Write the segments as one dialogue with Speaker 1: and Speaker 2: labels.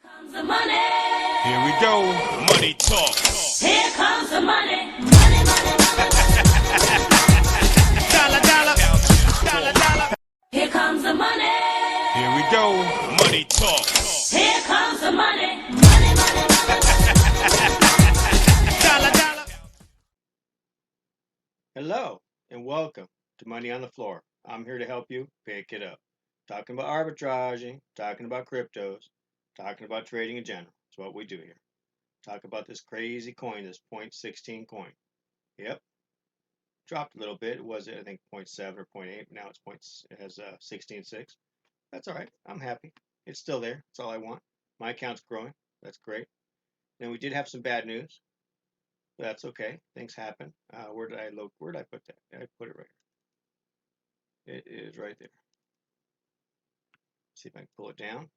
Speaker 1: Comes the money.
Speaker 2: Here we go. Money talk.
Speaker 1: Here comes the money. Money, money, money.
Speaker 2: Dollar, dollar. Dollar, dollar.
Speaker 1: Here comes the money.
Speaker 2: Here we go. Money talk.
Speaker 1: Here comes the money. Money, money, money.
Speaker 2: Dollar, dollar.
Speaker 3: Hello and welcome to Money on the Floor. I'm here to help you pick it up. Talking about arbitraging, talking about cryptos, talking about trading in general. That's what we do here. Talk about this crazy coin, this point 16 coin. Yep, dropped a little bit. It was I think 0.7 or 0.8. Now it's it has 16.6. That's all right. I'm happy. It's still there. That's all I want. My account's growing. That's great. Then we did have some bad news. That's okay. Things happen. Where did I look? Where did I put that? I put it right here. It is right there. See if I can pull it down.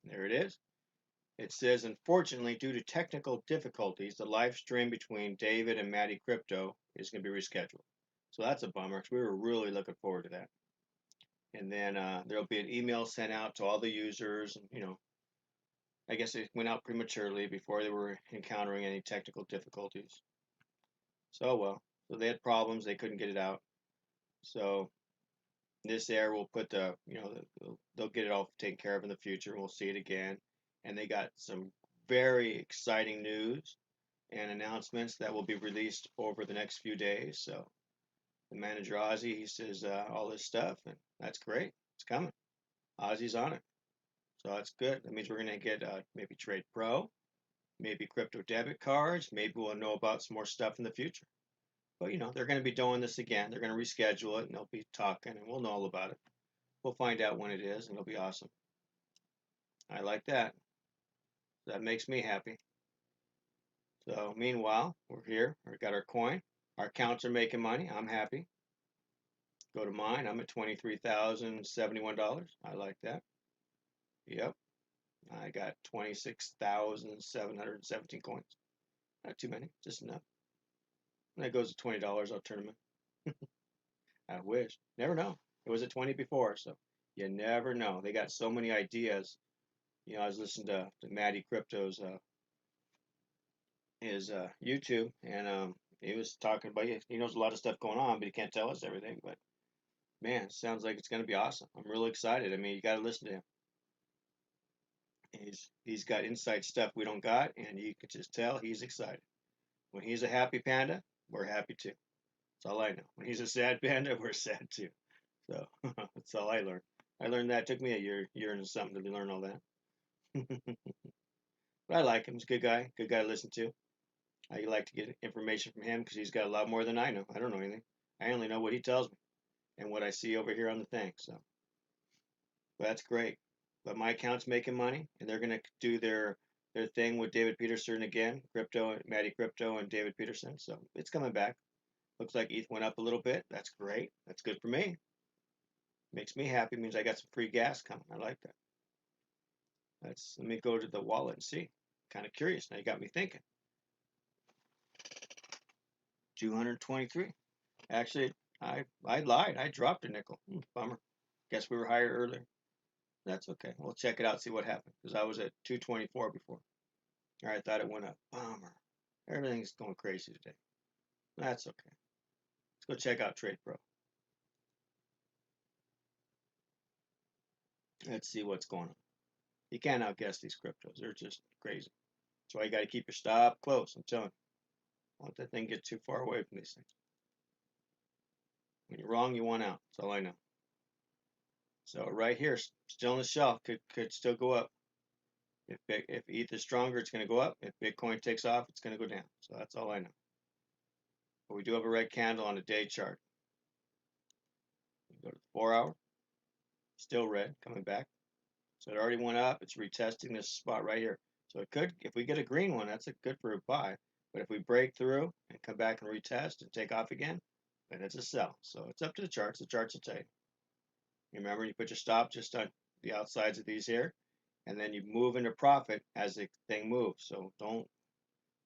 Speaker 3: There it is. It says, unfortunately, due to technical difficulties, the live stream between David and Maddie Crypto is going to be rescheduled. So that's a bummer because we were really looking forward to that. And then there'll be an email sent out to all the users. And, I guess it went out prematurely before they were encountering any technical difficulties. So, well, so they had problems. They couldn't get it out. So this air will put they'll get it all taken care of in the future. We'll see it again. And they got some very exciting news and announcements that will be released over the next few days. So the manager Ozzy, he says all this stuff, and that's great. It's coming. Ozzy's on it, so that's good. That means we're gonna get maybe Trade Pro, maybe crypto debit cards. Maybe we'll know about some more stuff in the future. But they're going to be doing this again. They're going to reschedule it, and they'll be talking, and we'll know all about it. We'll find out when it is, and it'll be awesome. I like that. That makes me happy. So meanwhile, we're here. We got our coin. Our accounts are making money. I'm happy. Go to mine. I'm at $23,071. I like that. Yep. I got 26,717 coins. Not too many, just enough. When it goes to $20, I'll turn them in. I wish. Never know. It was at 20 before, so you never know. They got so many ideas. I was listening to Maddie Crypto's his YouTube, and he was talking about he knows a lot of stuff going on, but he can't tell us everything. But man, it sounds like it's going to be awesome. I'm really excited. I mean, you got to listen to him. He's got inside stuff we don't got, and you can just tell he's excited. When he's a happy panda, we're happy too. That's all I know. When he's a sad panda, we're sad too. So that's all I learned. I learned that. It took me a year and something to learn all that. But I like him. He's a good guy to listen to. I like to get information from him because he's got a lot more than I know. I don't know anything. I only know what he tells me and what I see over here on the thing. So but that's great. But my account's making money, and they're gonna do their thing with David Peterson again, Maddie Crypto, and David Peterson. So it's coming back. Looks like ETH went up a little bit. That's great. That's good for me. Makes me happy. Means I got some free gas coming. I like that. Let me go to the wallet and see. Kind of curious. Now you got me thinking. 223. Actually, I lied. I dropped a nickel. Bummer. Guess we were higher earlier. That's okay. We'll check it out, see what happened. Because I was at 224 before. Or I thought it went up. Bummer. Everything's going crazy today. That's okay. Let's go check out Trade Pro. Let's see what's going on. You can't outguess these cryptos. They're just crazy. That's why you got to keep your stop close. I'm telling you. Don't let that thing get too far away from these things. When you're wrong, you want out. That's all I know. So right here, still on the shelf, could still go up. If ETH is stronger, it's going to go up. If Bitcoin takes off, it's going to go down. So that's all I know. But we do have a red candle on a day chart. Go to the 4-hour. Still red, coming back. So it already went up. It's retesting this spot right here. So it could, if we get a green one, that's good for a buy. But if we break through and come back and retest and take off again, then it's a sell. So it's up to the charts. The charts will tell you. Remember, you put your stop just on the outsides of these here, and then you move into profit as the thing moves. So don't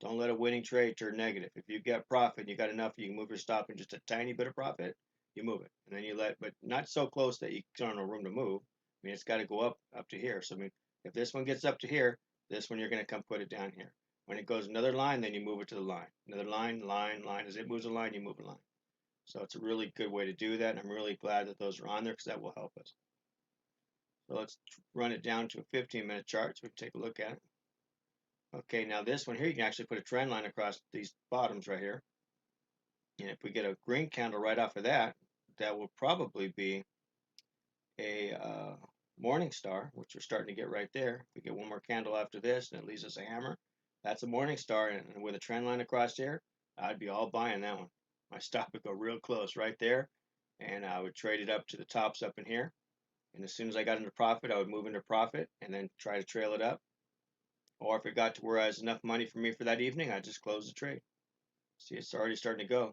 Speaker 3: let a winning trade turn negative. If you get profit, you got enough, you can move your stop in just a tiny bit of profit, you move it. And then but not so close that you don't have no room to move, mean, it's got to go up to here. So I mean, if this one gets up to here, this one you're going to come put it down here. When it goes another line, then you move it to the line. Another line, line, line. As it moves a line, you move a line. So it's a really good way to do that, and I'm really glad that those are on there because that will help us. So let's run it down to a 15-minute chart so we can take a look at it. Okay, now this one here, you can actually put a trend line across these bottoms right here. And if we get a green candle right off of that, that will probably be a morning star, which we're starting to get right there. If we get one more candle after this and it leaves us a hammer, that's a morning star. And with a trend line across here, I'd be all buying that one. My stop would go real close right there, and I would trade it up to the tops up in here. And as soon as I got into profit, I would move into profit and then try to trail it up. Or if it got to where I was enough money for me for that evening, I'd just close the trade. See, it's already starting to go.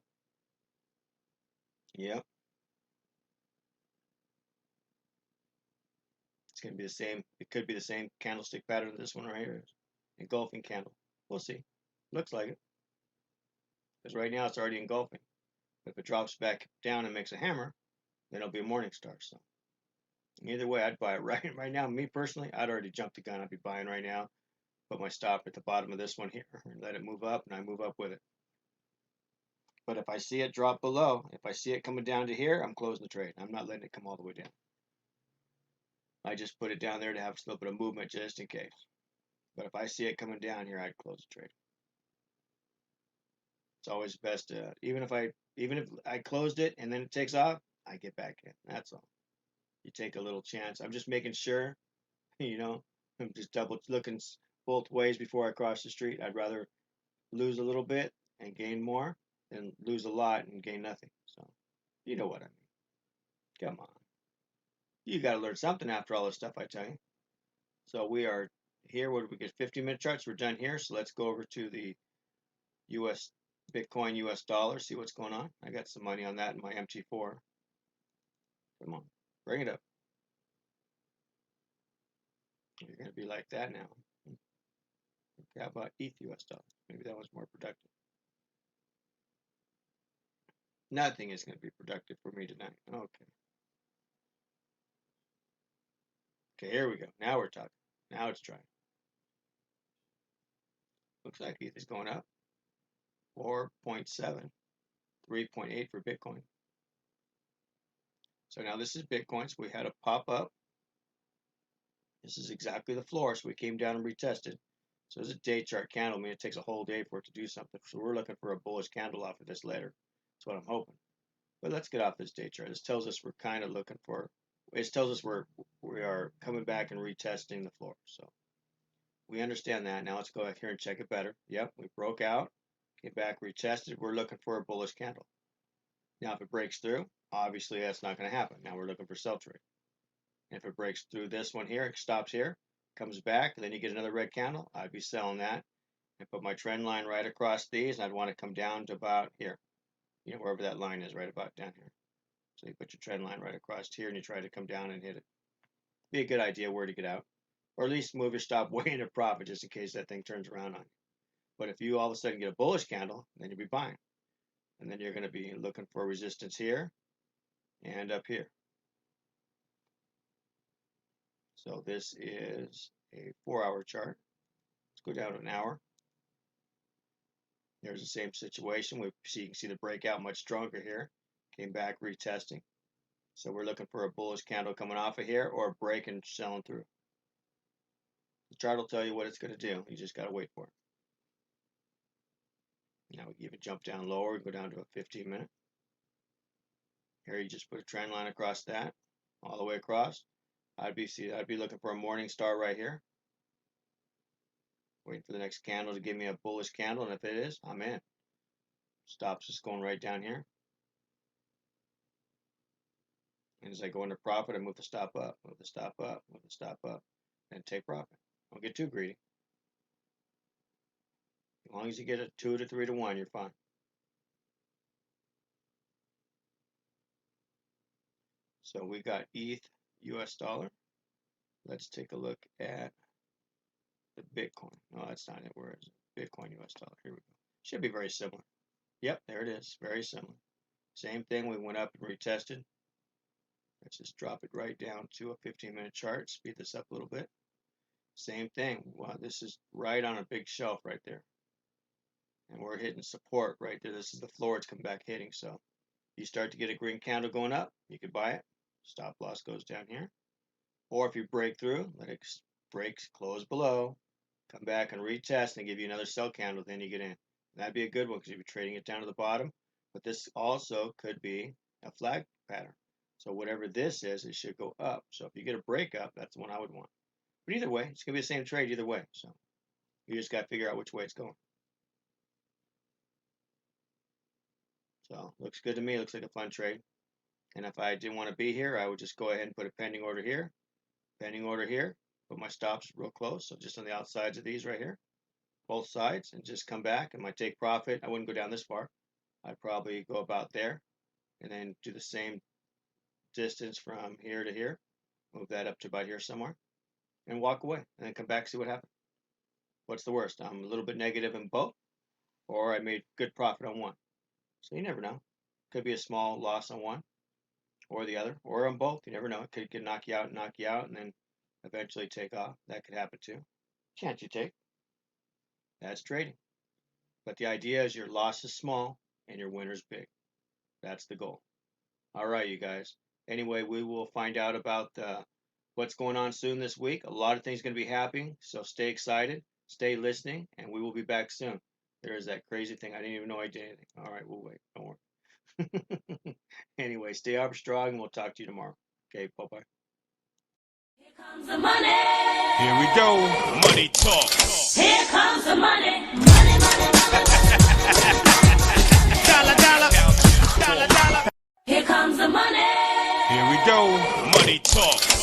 Speaker 3: Yep. It's going to be the same. It could be the same candlestick pattern this one right here is. Engulfing candle. We'll see. Looks like it. Because right now it's already engulfing. But if it drops back down and makes a hammer, then it'll be a morning star. So either way, I'd buy it right now. Me personally, I'd already jumped the gun. I'd be buying right now. Put my stop at the bottom of this one here and let it move up, and I move up with it. But if I see it drop below, if I see it coming down to here, I'm closing the trade. I'm not letting it come all the way down. I just put it down there to have a little bit of movement just in case. But if I see it coming down here, I'd close the trade. It's always best to, even if I closed it and then it takes off, I get back in. That's all. You take a little chance. I'm just making sure, I'm just double looking both ways before I cross the street. I'd rather lose a little bit and gain more than lose a lot and gain nothing. So, you know what I mean. Come on. You got to learn something after all this stuff I tell you. So we are here. What did we get? 15-minute charts. We're done here. So let's go over to the U.S. Bitcoin, U.S. dollar. See what's going on. I got some money on that in my MT4. Come on, bring it up. You're going to be like that now. Okay, how about ETH US dollar? Maybe that was more productive. Nothing is going to be productive for me tonight. Okay. Okay, here we go. Now we're talking. Now it's trying. Looks like ETH is going up. 4.7, 3.8 for Bitcoin. So now this is Bitcoin. So we had a pop up. This is exactly the floor. So we came down and retested. So it's a day chart candle. I mean, it takes a whole day for it to do something. So we're looking for a bullish candle off of this later. That's what I'm hoping. But let's get off this day chart. This tells us we're kind of looking for, it tells us we are coming back and retesting the floor. So we understand that. Now let's go back here and check it better. Yep, we broke out, came back, retested. We're looking for a bullish candle. Now if it breaks through, obviously that's not going to happen. Now we're looking for sell trade. And if it breaks through this one here, it stops here, comes back, and then you get another red candle, I'd be selling that and put my trend line right across these, and I'd want to come down to about here. Wherever that line is, right about down here. So you put your trend line right across here and you try to come down and hit it. Be a good idea where to get out. Or at least move your stop way into profit just in case that thing turns around on you. But if you all of a sudden get a bullish candle, then you'll be buying. And then you're going to be looking for resistance here and up here. So this is a 4-hour chart. Let's go down to an hour. There's the same situation. You can see the breakout much stronger here. Came back retesting. So we're looking for a bullish candle coming off of here or a break and selling through. The chart will tell you what it's going to do. You just got to wait for it. Now we even jump down lower and go down to a 15-minute. Here you just put a trend line across that, all the way across. I'd be looking for a morning star right here. Waiting for the next candle to give me a bullish candle, and if it is, I'm in. Stop's just going right down here. And as I go into profit, I move the stop up, move the stop up, move the stop up, and take profit. Don't get too greedy. As long as you get a 2 to 3 to 1, you're fine. So we got ETH US dollar. Let's take a look at the Bitcoin. No, that's not it. Where is it? Bitcoin US dollar. Here we go. Should be very similar. Yep, there it is. Very similar. Same thing. We went up and retested. Let's just drop it right down to a 15-minute chart. Speed this up a little bit. Same thing. Wow, this is right on a big shelf right there. And we're hitting support right there. This is the floor it's come back hitting. So you start to get a green candle going up, you could buy it. Stop loss goes down here. Or if you break through, let it break, close below, come back and retest and give you another sell candle, then you get in. That'd be a good one because you'd be trading it down to the bottom. But this also could be a flag pattern. So whatever this is, it should go up. So if you get a breakup, that's the one I would want. But either way, it's going to be the same trade either way. So you just got to figure out which way it's going. So looks good to me. Looks like a fun trade. And if I didn't want to be here, I would just go ahead and put a pending order here. Pending order here. Put my stops real close. So just on the outsides of these right here. Both sides. And just come back. And my take profit, I wouldn't go down this far. I'd probably go about there. And then do the same distance from here to here. Move that up to about here somewhere. And walk away. And then come back, see what happens. What's the worst? I'm a little bit negative in both. Or I made good profit on one. So you never know. Could be a small loss on one or the other, or on both. You never know. It could knock you out, and then eventually take off. That could happen too. Can't you take? That's trading. But the idea is your loss is small and your winner's big. That's the goal. All right, you guys. Anyway, we will find out about what's going on soon this week. A lot of things going to be happening, so stay excited, stay listening, and we will be back soon. There is that crazy thing. I didn't even know I did anything. All right, we'll wait. Don't worry. Anyway, stay up strong, and we'll talk to you tomorrow. Okay, bye-bye.
Speaker 1: Here comes the money.
Speaker 2: Here we go. Money talk.
Speaker 1: Here comes the money. Money, money, money.
Speaker 2: Dollar, dollar. Dollar, dollar.
Speaker 1: Here comes the money.
Speaker 2: Here we go. Money talk.